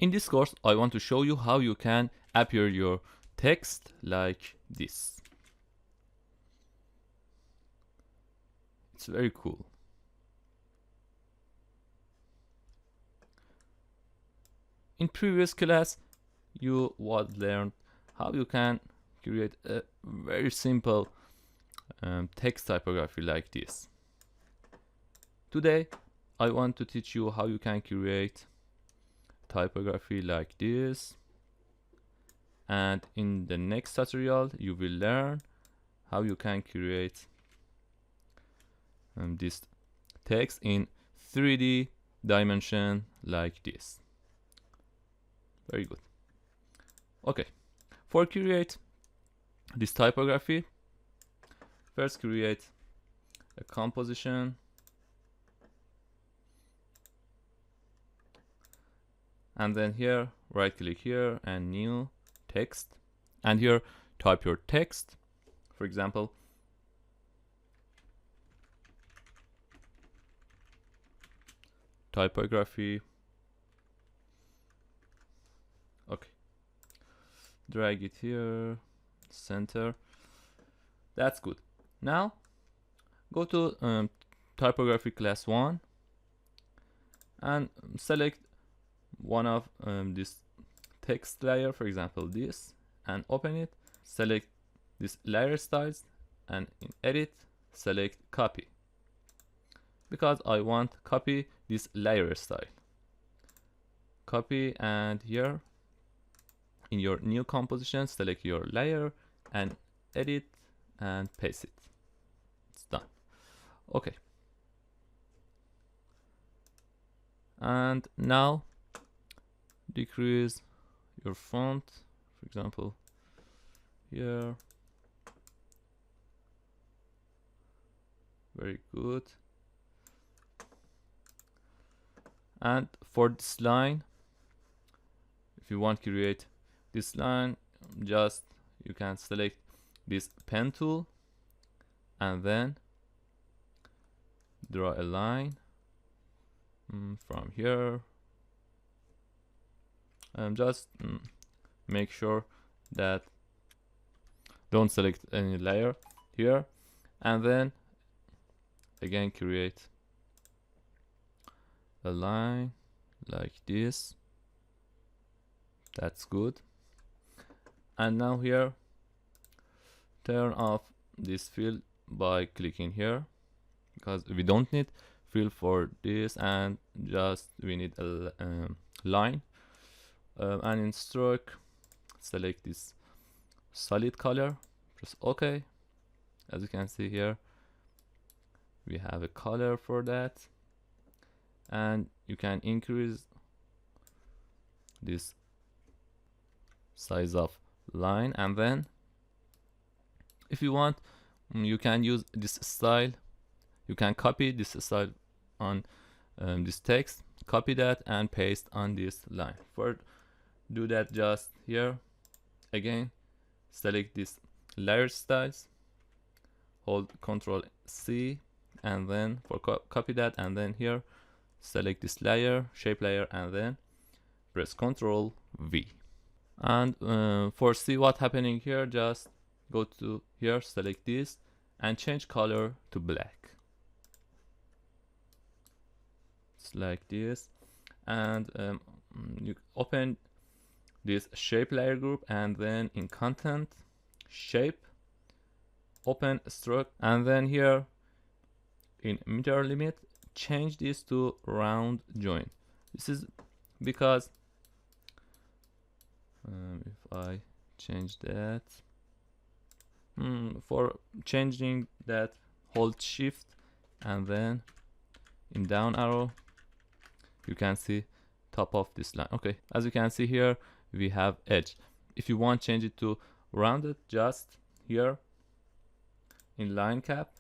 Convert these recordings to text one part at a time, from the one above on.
In this course, I want to show you how you can appear your text like this. It's very cool. In previous class, you would learn how you can create a very simple text typography like this. Today, I want to teach you how you can create typography like this. And in the next tutorial, you will learn how you can create this text in 3D dimension like this. Very good. Okay, for create this typography, first create a composition, and then here right click here and new text, and here type your text. For example, typography. Okay, drag it here, center. That's good. Now go to typography class 1 and select one of this text layer, for example this, and open it. Select this layer styles and in edit select copy, because I want copy this layer style. Copy, and here in your new composition select your layer and edit and paste it. It's done. Okay, and now decrease your font, for example here. Very good. And for this line, if you want to create this line, just you can select this pen tool and then draw a line from here. And just make sure that don't select any layer here, and then again create a line like this. That's good. And now here turn off this fill by clicking here, because we don't need fill for this, and just we need a line. And in stroke select this solid color, press OK. As you can see here, we have a color for that, and you can increase this size of line, and then if you want you can use this style. You can copy this style on this text, copy that and paste on this line. For do that, just here again select this layer styles, hold Ctrl C, and then for copy that, and then here select this layer, shape layer, and then press Ctrl V. And for see what happening here, just go to here, select this and change color to black. It's like this. And you open this shape layer group, and then in content, shape, open stroke, and then here in meter limit change this to round join. This is because if I change that, for changing that, hold shift and then in down arrow you can see top of this line. Okay, as you can see here we have edge. If you want change it to rounded, just here in line cap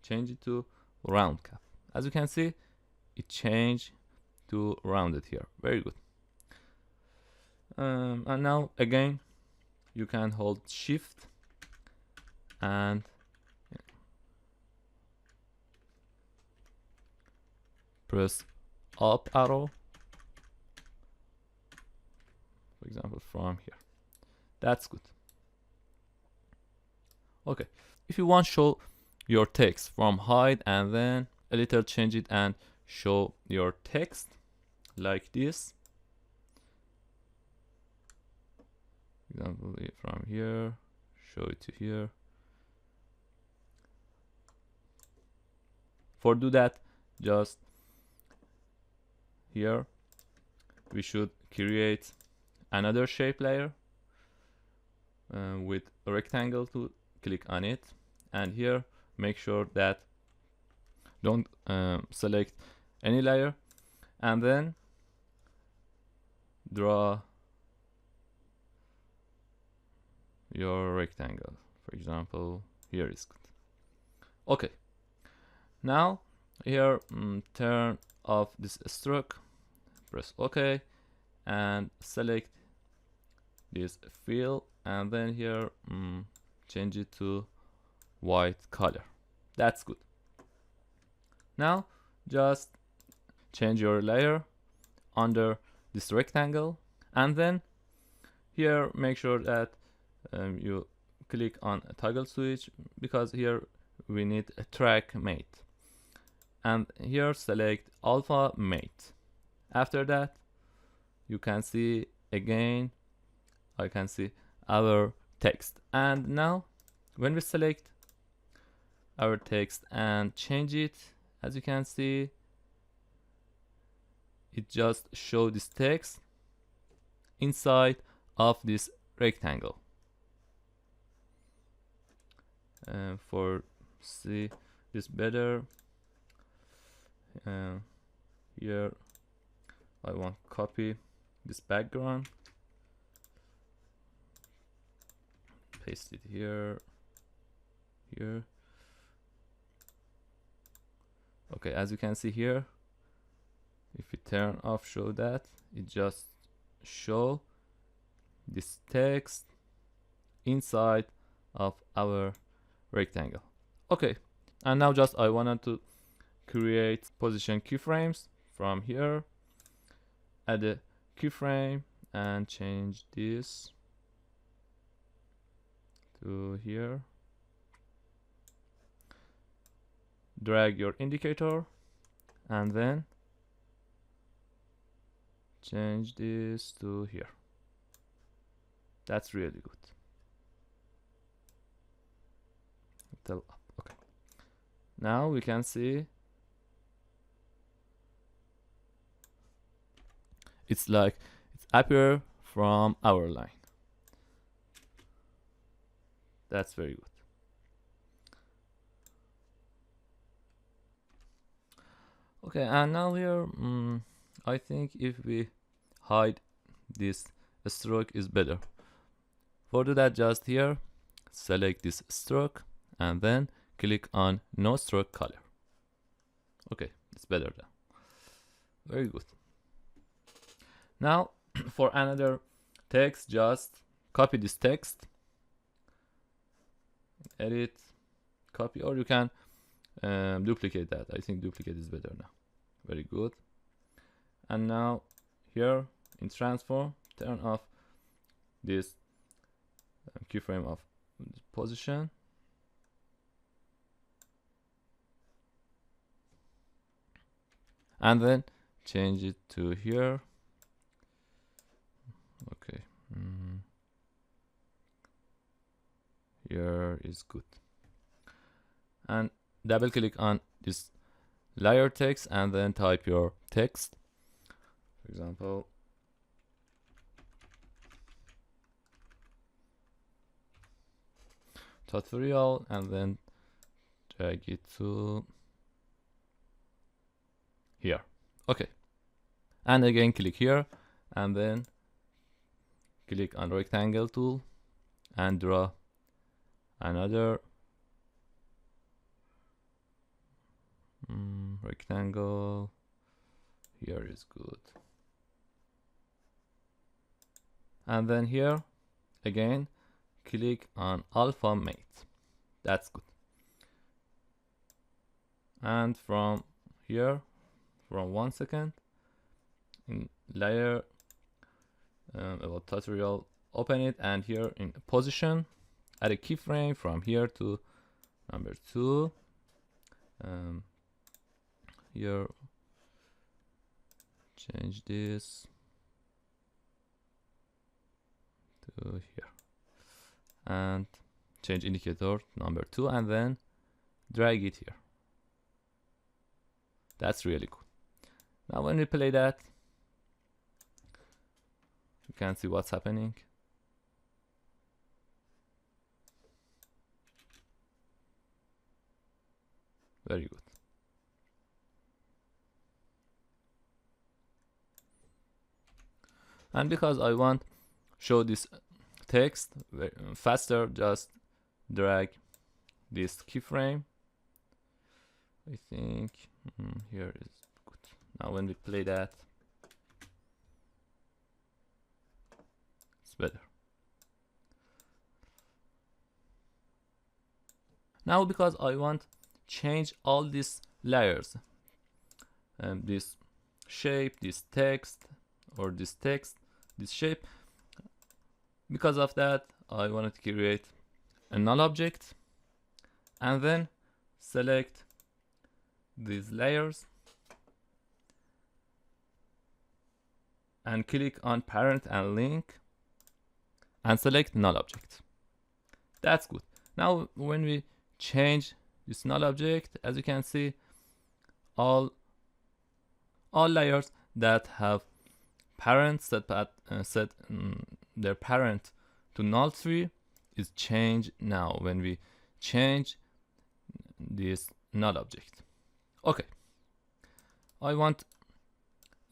change it to round cap. As you can see, it changed to rounded here. Very good. And now again you can hold shift and press up arrow for example from here. That's good. Okay, if you want to show your text from hide and then a little change it and show your text like this, example from here, show it to here. For do that, just here we should create another shape layer with a rectangle tool. Click on it, and here make sure that don't select any layer, and then draw your rectangle. For example, here is good. Okay, now here turn off this stroke, press OK, and select this fill, and then here change it to white color. That's good. Now just change your layer under this rectangle, and then here make sure that you click on a toggle switch, because here we need a track mate, and here select alpha mate. After that you can see again, I can see our text, and now when we select our text and change it, as you can see, it just show this text inside of this rectangle. For see this better, here I want copy this background, paste it here. Okay, as you can see here, if we turn off show that, it just show this text inside of our rectangle. Okay, and now just I wanted to create position keyframes. From here, add a keyframe and change this to here. Drag your indicator and then change this to here. That's really good. Little up. Okay. Now we can see it's like it's appear from our line. That's very good. Okay, and now here I think if we hide this stroke is better. For that, just here select this stroke and then click on no stroke color. Okay, it's better now. Very good. Now for another text, just copy this text, edit, copy, or you can duplicate that. I think duplicate is better now. Very good. And now here in transform, turn off this keyframe of position, and then change it to here. Okay, here is good. And double click on this layer text and then type your text. For example, tutorial, and then drag it to here. Okay, and again click here and then click on rectangle tool and draw another rectangle. Here is good. And then here again click on alpha mate. That's good. And from here, from 1 second, in layer about tutorial, open it, and here in position, add a keyframe from here to number 2. Here, change this to here, and change indicator number 2, and then drag it here. That's really cool. Now when we play that, you can see what's happening. Very good. And because I want show this text faster, just drag this keyframe. I think here is good. Now when we play that, it's better. Now because I want change all these layers, this shape, this text, or this text, this shape, because of that I wanted to create a null object and then select these layers and click on parent and link and select null object. That's good. Now when we change this null object, as you can see, all layers that have parents that set their parent to null tree is changed now when we change this null object. Okay, I want to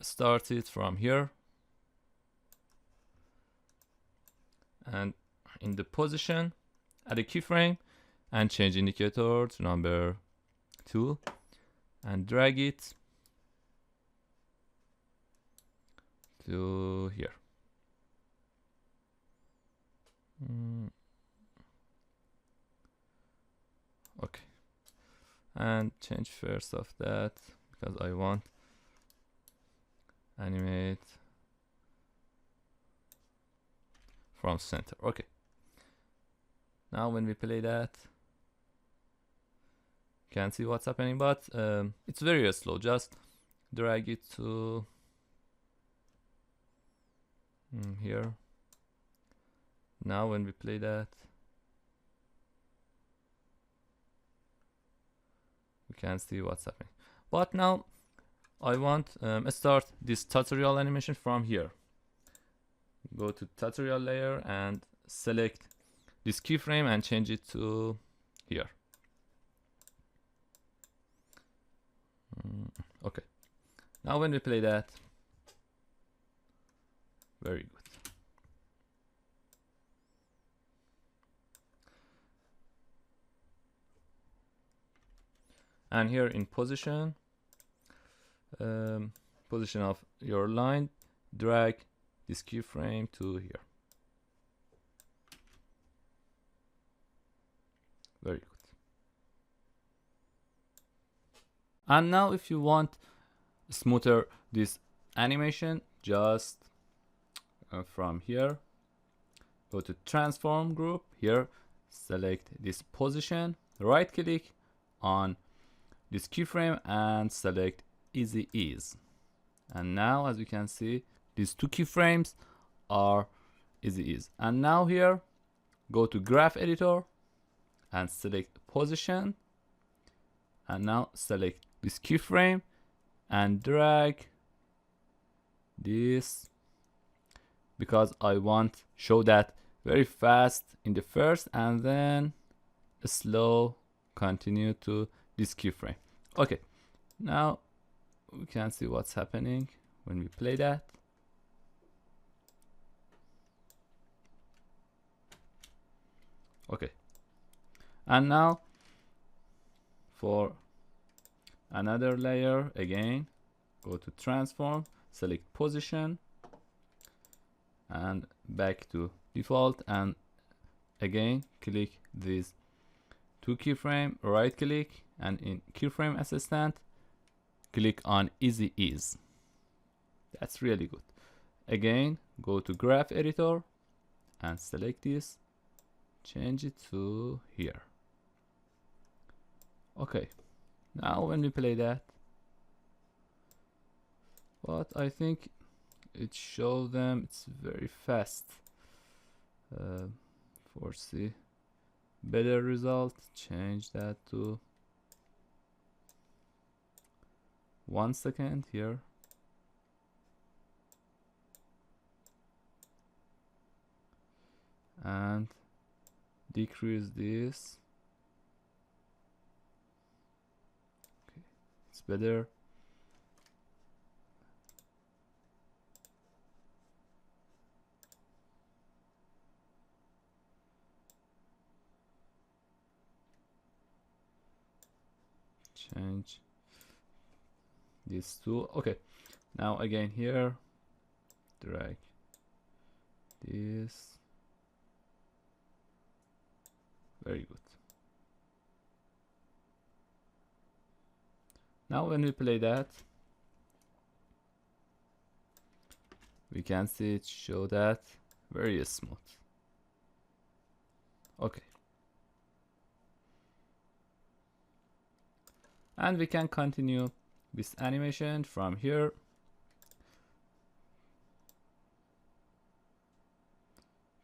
start it from here, and in the position add a keyframe and change indicator to number 2 and drag it to here. Okay, and change first of that because I want animate from center. Okay, now when we play that, you can see what's happening, but it's very slow. Just drag it to here. Now when we play that, we can see what's happening. But now I want start this tutorial animation from here. Go to tutorial layer and select this keyframe and change it to here. Okay, now when we play that, very good. And here in position, position of your line, drag this keyframe to here. Very good. And now if you want smoother this animation, just from here, go to transform group, here select this position, right click on this keyframe and select easy ease. And now as you can see, these two keyframes are easy ease. And now here, go to graph editor and select position, and now select this keyframe and drag this, because I want show that very fast in the first and then slow continue to this keyframe. Okay, now we can see what's happening when we play that. Okay, and now for another layer, again go to transform, select position and back to default, and again click these two keyframe, right click, and in keyframe assistant click on easy ease. That's really good. Again go to graph editor and select this, change it to here. Okay, now when we play that, but I think it shows them it's very fast. Foresee better result, change that to 1 second here. And decrease this. Okay, it's better. Change these two. Okay, now again here, drag this. Very good. Now when we play that, we can see it show that very smooth. Okay. And we can continue this animation from here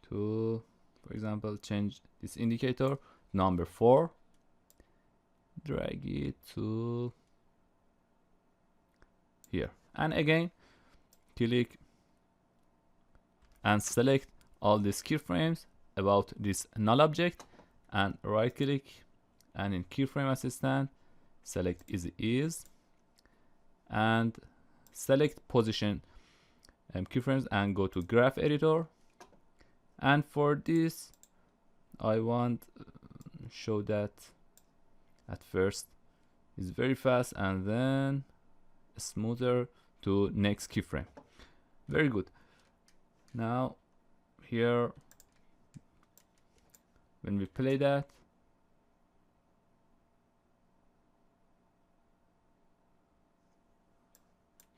to, for example, change this indicator number 4, drag it to here, and again click and select all these keyframes about this null object, and right click, and in keyframe assistant select is and select position keyframes and go to graph editor. And for this I want show that at first is very fast and then smoother to next keyframe. Very good. Now here when we play that,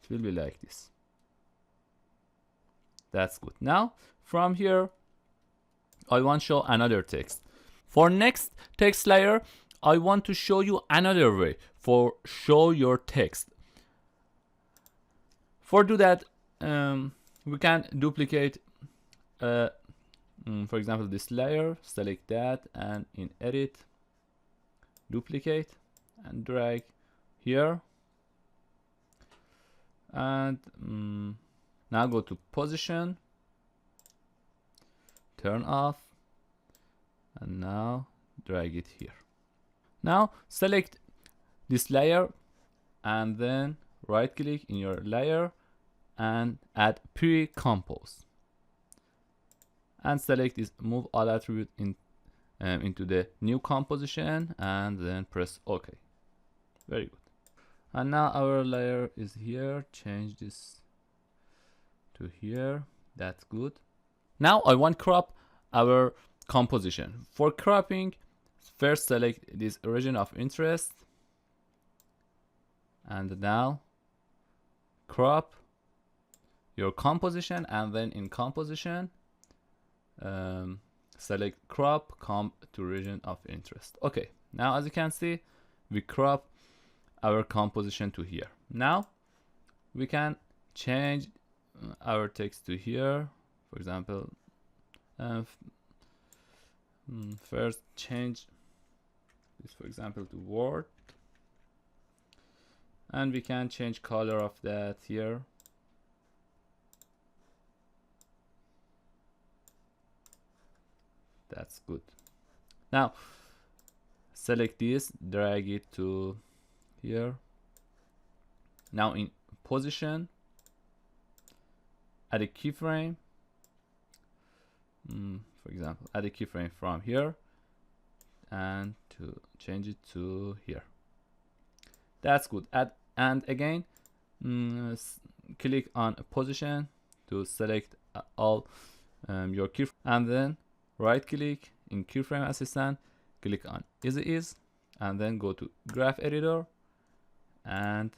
it will be like this. That's good. Now from here I want to show another text. For next text layer, I want to show you another way for show your text. For do that, we can duplicate, for example, this layer, select that, and in edit, duplicate, and drag here. And now go to position, turn off, and now drag it here. Now select this layer and then right click in your layer and add pre-compose, and select this move all attribute into the new composition and then press OK. Very good. And now our layer is here, change this to here. That's good. Now I want crop our composition. For cropping, first select this region of interest and now crop your composition, and then in composition select crop comp to region of interest. Okay, now as you can see we crop our composition to here. Now we can change our text to here. For example, first change this, for example, to word, and we can change color of that here. That's good. Now select this, drag it to here. Now in position, add a keyframe. For example, add a keyframe from here and to change it to here. That's good. Add, and again click on position to select all your keyframes, and then right click in keyframe assistant, click on is, and then go to graph editor and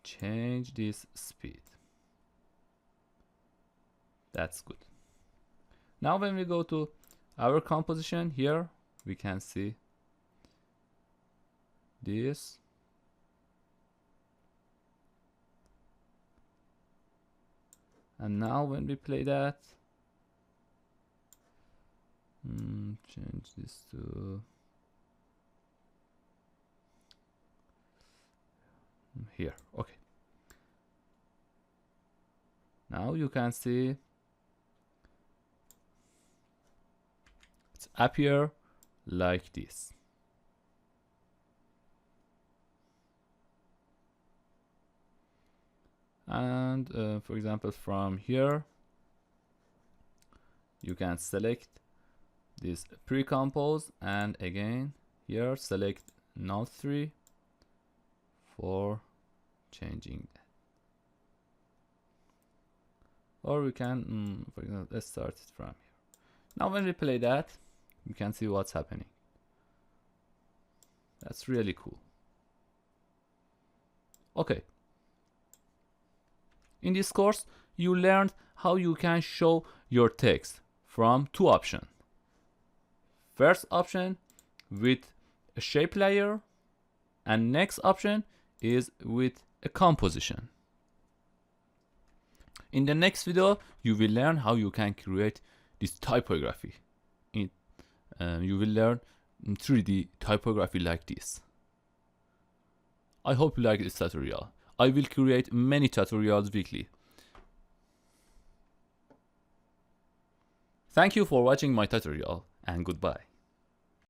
change this speed. That's good. Now when we go to our composition here, we can see this. And now when we play that, change this to here. Okay. Now you can see it's appear like this. And for example, from here, you can select this pre-compose, and again here select null 3 for changing that. Or we can, for example, let's start it from here. Now when we play that, you can see what's happening. That's really cool. Okay. In this course, you learned how you can show your text from two options. First option with a shape layer, and next option is with a composition. In the next video, you will learn how you can create this typography. You will learn 3D typography like this. I hope you like this tutorial. I will create many tutorials weekly. Thank you for watching my tutorial, and goodbye.